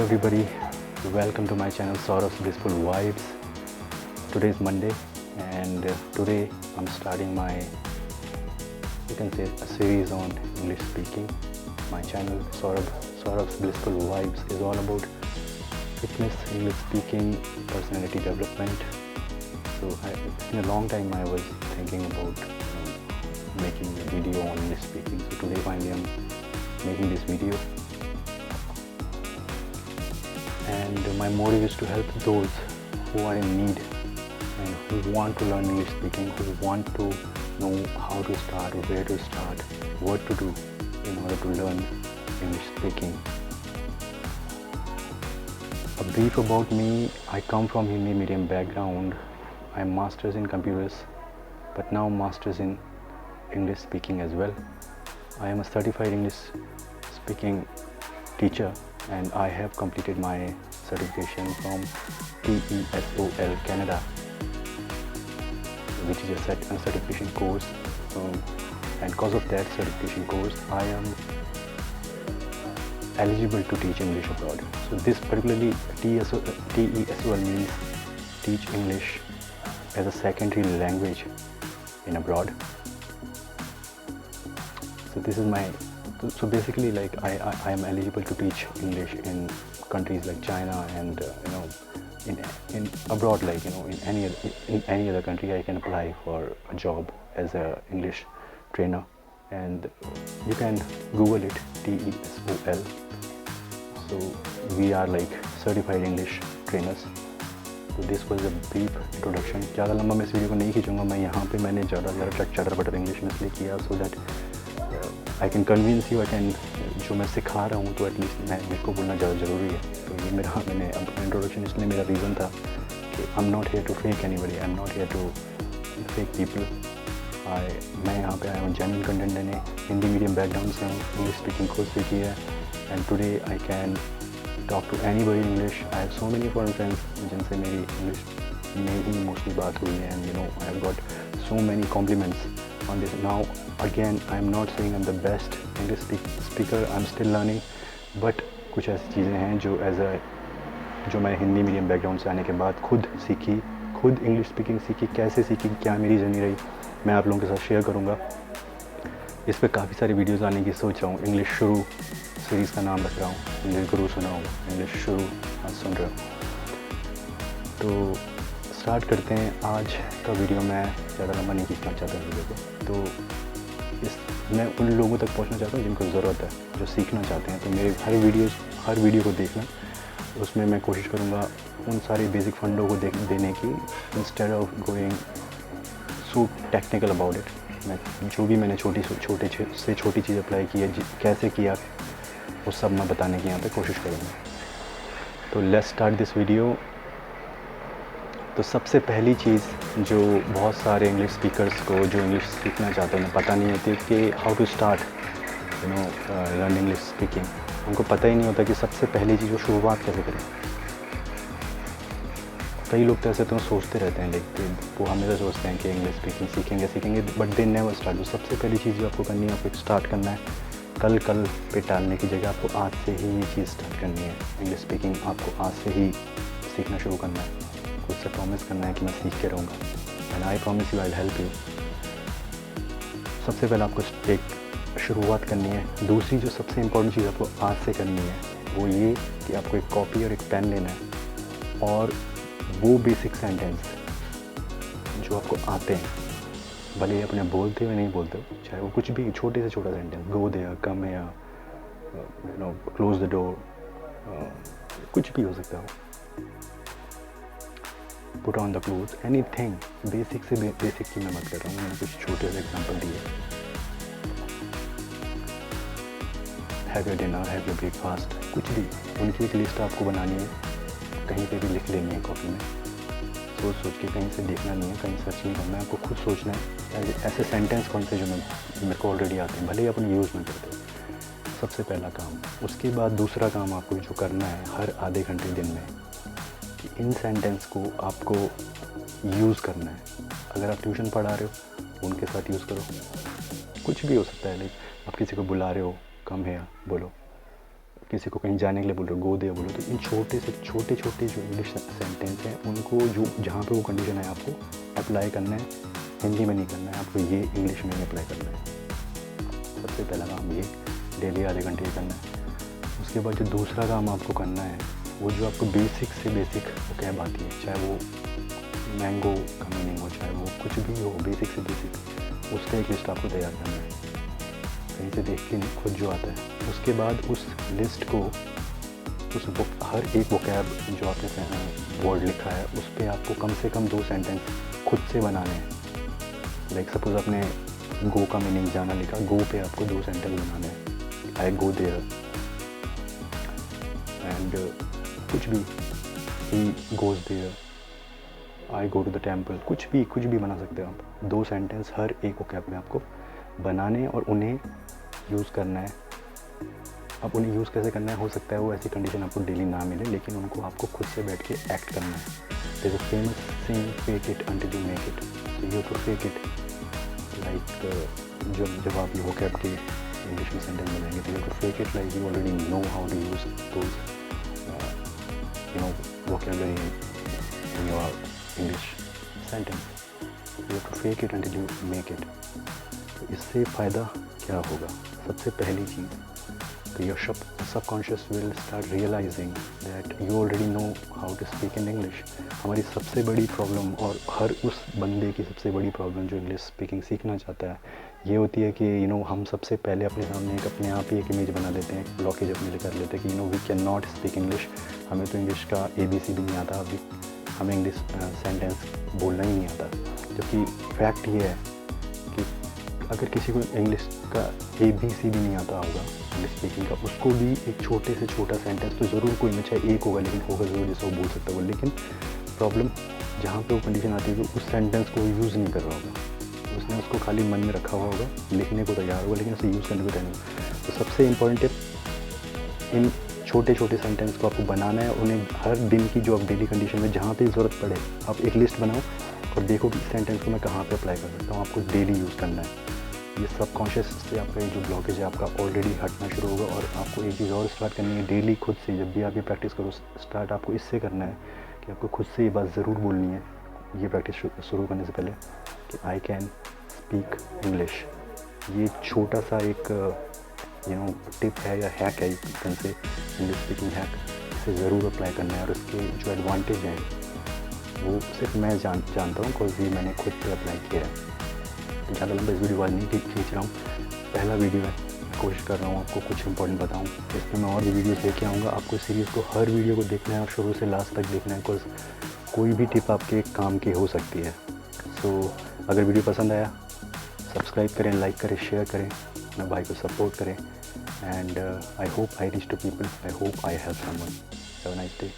everybody, welcome to my channel Saurav's Blissful Vibes. Today is Monday and today I'm starting my, you can say, a series on English speaking. My channel Saurav's Blissful Vibes is all about fitness, English speaking, personality development. So it's been a long time I was thinking about making a video on English speaking. So today finally I'm making this video. And my motive is to help those who are in need and who want to learn English speaking, who want to know how to start, where to start, what to do in order to learn English speaking. A brief about me: I come from Hindi medium background. I'm masters in computers, but now masters in English speaking as well. I am a certified English speaking teacher and I have completed my certification from TESOL Canada, which is a certification course, and because of that certification course I am eligible to teach English abroad. So this particularly TESOL means teach English as a secondary language in abroad. So this is my, so basically like I am eligible to teach English in countries like China and in abroad, like in any other country I can apply for a job as a English trainer, and you can Google it, TESOL. So we are like certified English trainers. तो this was a brief introduction. ज़्यादा लंबा मैं इस video को नहीं खींचूंगा. मैं यहाँ पे मैंने ज़्यादा चटर बटर इंग्लिश में इसलिए किया so that I can convince you. I can, जो मैं सिखा रहा हूँ तो एटलीस्ट मेरे को बोलना ज़्यादा ज़रूरी है. तो ये मैंने अपना इंट्रोडक्शन, इसलिए मेरा रीज़न था कि I am not here to fake anybody, I am not here to fake people. मैं यहाँ पे आया हूँ जेन्युइन कंटेंट देने. हिंदी मीडियम बैकग्राउंड से हूँ, इंग्लिश स्पीकिंग कोर्स भी किया है and today I can talk to anybody English. I have so many foreign friends जिनसे मेरी इंग्लिश में ही मोस्टली बात हुई है, and I have got so many compliments on this. Now again, I am not saying I'm the best English speaker, I'm still learning, but कुछ ऐसी चीज़ें हैं जो मैं हिंदी मीडियम बैकग्राउंड से आने के बाद खुद सीखी, खुद इंग्लिश स्पीकिंग सीखी. कैसे सीखी, क्या मेरी जर्नी रही, मैं आप लोगों के साथ शेयर करूँगा. इस पर काफ़ी सारी वीडियोज़ आने की सोच रहा हूँ. इंग्लिश शुरू सीरीज़ का नाम रख रहा हूँ, इंग्लिश गुरु सुनाऊँ, इंग्लिश शुरू आज सुन रहे हो. तो स्टार्ट करते हैं आज का वीडियो. मैं ज़्यादा लंबा नहीं खींचना चाहता वीडियो को. तो मैं उन लोगों तक पहुंचना चाहता हूं जिनको ज़रूरत है, जो सीखना चाहते हैं. तो मेरे हर वीडियो को देखना, उसमें मैं कोशिश करूंगा उन सारे बेसिक फंडों को देने की, instead of going so technical about it. मैं जो भी मैंने छोटी से छोटी चीज़ अप्लाई की है, कैसे किया, वो सब मैं बताने की यहाँ पर कोशिश करूँगा. तो लेट्स स्टार्ट दिस वीडियो. तो सबसे पहली चीज़ जो बहुत सारे इंग्लिश स्पीकर्स को जो इंग्लिश सीखना चाहते हैं उन्हें पता नहीं होती कि how to start learn English speaking. उनको पता ही नहीं होता कि सबसे पहली चीज़ वो शुरुआत कैसे करें. कई लोग तो ऐसे तो सोचते रहते हैं, लेकिन वो हमेशा सोचते हैं कि इंग्लिश स्पीकिंग सीखेंगे, बट दे नेवर स्टार्ट. तो सबसे पहली चीज़ जो आपको करनी है, आपको स्टार्ट करना है. कल पे टालने की जगह आपको आज से ही ये चीज़ स्टार्ट करनी है. इंग्लिश स्पीकिंग आपको आज से ही सीखना शुरू करना है. उससे प्रॉमिस करना है कि मैं सीख के रहूँगा, and I promise you I will help you. सबसे पहले आपको एक शुरुआत करनी है. दूसरी जो सबसे इम्पोर्टेंट चीज़ आपको आज से करनी है वो ये कि आपको एक कॉपी और एक पेन लेना है, और वो बेसिक सेंटेंस जो आपको आते हैं, भले ही अपने बोलते हो या नहीं बोलते हो, चाहे वो कुछ भी छोटे से छोटा sentence, go there, come here, close the door, कुछ भी हो सकता है. Put on the cloth, anything. Basic से बेसिक की मैं बात कर रहा हूँ. मैंने कुछ छोटे से एग्जांपल दिए. Have your dinner, have your breakfast, कुछ भी. उनकी एक लिस्ट आपको बनानी है, कहीं पे भी लिख लेनी है कॉपी में. सोच के कहीं से देखना नहीं है, कहीं सर्च नहीं करना है, आपको खुद सोचना है ऐसे सेंटेंस कौन से जो मेरे को ऑलरेडी आते हैं, भले ही अपने यूज़ में करते हो. सबसे पहला काम. उसके बाद दूसरा काम आपको जो करना है हर आधे घंटे दिन में, कि इन सेंटेंस को आपको यूज़ करना है. अगर आप ट्यूशन पढ़ा रहे हो उनके साथ यूज़ करो. कुछ भी हो सकता है, लाइक आप किसी को बुला रहे हो, कम है बोलो. किसी को कहीं जाने के लिए बोल रहे हो, गो देयर बोलो, तो इन छोटे से छोटे छोटे जो इंग्लिश सेंटेंस हैं उनको जो जहाँ पे वो कंडीशन है आपको अप्लाई करना है, हिंदी में नहीं करना है, आपको ये इंग्लिश में ही अप्लाई करना है। सबसे पहला काम ये डेली आधे घंटे करना है। उसके बाद जो दूसरा काम आपको करना है वो जो आपको बेसिक से बेसिक वो कैब आती है, चाहे वो मैंगो का मीनिंग हो, चाहे वो कुछ भी हो, बेसिक से बेसिक उसका एक लिस्ट आपको तैयार करना है, कहीं से देख के नहीं, खुद जो आता है। उसके बाद उस लिस्ट को उस हर एक वोकैब जो आपने वर्ड लिखा है उस पर आपको कम से कम 2 सेंटेंस खुद से बनाने हैं। लाइक सपोज आपने गो का मीनिंग जाना लिखा, गो पे आपको 2 सेंटेंस बनाने हैं, आई गो देयर, एंड कुछ भी, he goes there, I go to the temple, कुछ भी बना सकते हो आप। 2 सेंटेंस हर एक वोकैब में आपको बनाने और उन्हें यूज़ करना है। अब उन्हें यूज़ कैसे करना है, हो सकता है वो ऐसी कंडीशन आपको डेली ना मिले, लेकिन उनको आपको खुद से बैठ के एक्ट करना है। There is a famous saying, fake it until you make it. So you have to fake it, like जब आप ये वोकैब के इंग्लिश में सेंटेंस बनाएंगे तो you have to fake it like you already know how to use those vocabulary in your English sentence. You have to fake it until you make it. तो इससे फ़ायदा क्या होगा? सबसे पहली चीज़ तो your subconscious will start realizing that you already know how to speak in English. हमारी सबसे बड़ी प्रॉब्लम और हर उस बंदे की सबसे बड़ी प्रॉब्लम जो इंग्लिश स्पीकिंग सीखना चाहता है ये होती है कि हम सबसे पहले अपने सामने अपने आप ही एक इमेज बना लेते हैं, एक ब्लॉकेज अपने कर लेते हैं कि we can not speak English, हमें तो इंग्लिश का ABC भी नहीं आता, अभी हमें इंग्लिश सेंटेंस बोलना ही नहीं आता। जबकि फैक्ट ये है कि अगर किसी को इंग्लिश का ABC भी नहीं आता होगा इंग्लिश स्पीकिंग का, उसको भी एक छोटे से छोटा सेंटेंस तो ज़रूर कोई में चाहे एक होगा, लेकिन होगा ज़रूर जिससे वो बोल सकता होगा। लेकिन प्रॉब्लम जहाँ पे वो कंडीशन आती है कि उस सेंटेंस को यूज़ नहीं कर रहा होगा, उसने उसको खाली मन में रखा हुआ होगा, लिखने को तैयार होगा लेकिन उसे यूज़ करने को तैयार नहीं। तो सबसे इम्पॉर्टेंट टिप, इन छोटे छोटे सेंटेंस को आपको बनाना है, उन्हें हर दिन की जो आप डेली कंडीशन में जहाँ पे ज़रूरत पड़े आप एक लिस्ट बनाओ और देखो कि इस सेंटेंस को मैं कहाँ पे अप्लाई कर सकता हूँ, आपको डेली यूज़ करना है। ये सबकॉन्शियस से आपका जो ब्लॉकेज है आपका ऑलरेडी हटना शुरू होगा। और आपको एक चीज़ और स्टार्ट करनी है डेली खुद से, जब भी आप ये प्रैक्टिस करो स्टार्ट आपको इससे करना है कि आपको खुद से ये बात ज़रूर बोलनी है ये प्रैक्टिस शुरू करने से पहले कि आई कैन स्पीक इंग्लिश। ये छोटा सा एक टिप है या हैक है, से इंग्लिश स्पीकिंग हैक, इसे ज़रूर अप्लाई करना है। और इसके जो एडवांटेज हैं वो सिर्फ मैं जानता हूँ, बिकॉज ये मैंने खुद पे अप्लाई किया है। ज़्यादा लंबा इस वीडियो वाला नहीं खींच रहा हूँ, पहला वीडियो है, मैं कोशिश कर रहा हूँ आपको कुछ इंपॉर्टेंट बताऊँ। इसमें मैं और भी वीडियोस लेके आऊँगा, आपको इस सीरीज़ को हर वीडियो को देखना है और शुरू से लास्ट तक देखना है, बिकॉज कोई भी टिप आपके काम की हो सकती है। सो अगर वीडियो पसंद आया सब्सक्राइब करें, लाइक करें, शेयर करें, अपने भाई को सपोर्ट करें। And I hope I reach to people. I hope I help someone. Have a nice day.